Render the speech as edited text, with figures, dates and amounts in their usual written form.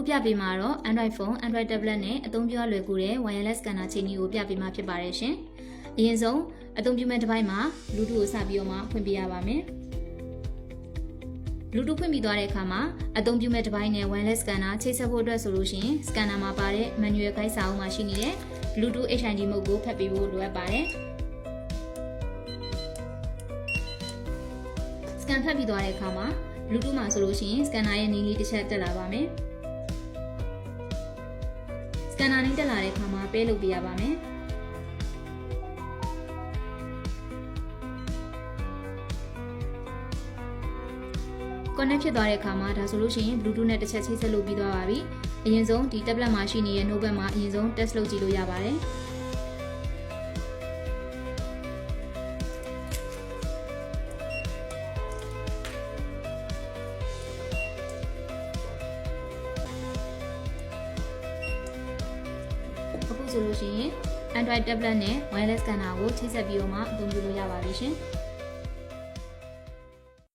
ပြပေးမှာတော့ Android phone, Android tablet နဲ့အသုံးပြုရလွယ်ကူတဲ့ wireless scanner ချိန်ကြီးကိုပြပေးမှာဖြစ်ပါတယ်ရှင်။အရင်ဆုံးအသုံးပြုမဲ့တစ်ပိုင်းမှာ Bluetooth ကိုစပြီးတော့မှဖွင့်ပြရပါမယ်။ Bluetooth ဖွင့်ပြီးသွားတဲ့အခါမှာအသုံးပြုမဲ့တစ်ပိုင်းနဲ့ wireless scanner ချိတ်ဆက်ဖို့အတွက်ဆိုလို့ရှိရင် scanner မှာပါတဲ့ manual guide စာအုပ်မှာရှိနေတဲ့ Bluetooth HID mode ကိုဖတ်ပေးဖို့လိုအပ်ပါတယ်။ scan ဖတ်ပြီးသွားတဲ့အခါမှာ Bluetooth မှာဆိုလို့ရှိရင် scanner ရဲ့နည်းလေးတစ်ချက်တက်လာပါမယ်။ scanner နည်းတက်လာတဲ့အခါမှာ pair လုပ်ပေးရပါမယ်။ connect ဖြစ်သွားတဲ့အခါမှာဒါဆိုလို့ရှိရင် Bluetooth နဲ့တစ်ချက်ချိတ်ဆက်လုပ်ပြီးသွားပါပြီ။အရင်ဆုံးဒီ tablet မှာရှိနေတဲ့ notepad မှာအရင်ဆုံး test လုပ်ကြည့်လို့ရပါတယ်။အခုဆိုလို့ရှိရင် Android tablet နဲ့ wireless scanner ကိုချိတ်ဆက်ပြီးတော့မှအသုံးပြုလို့ရပါပြီရှင်။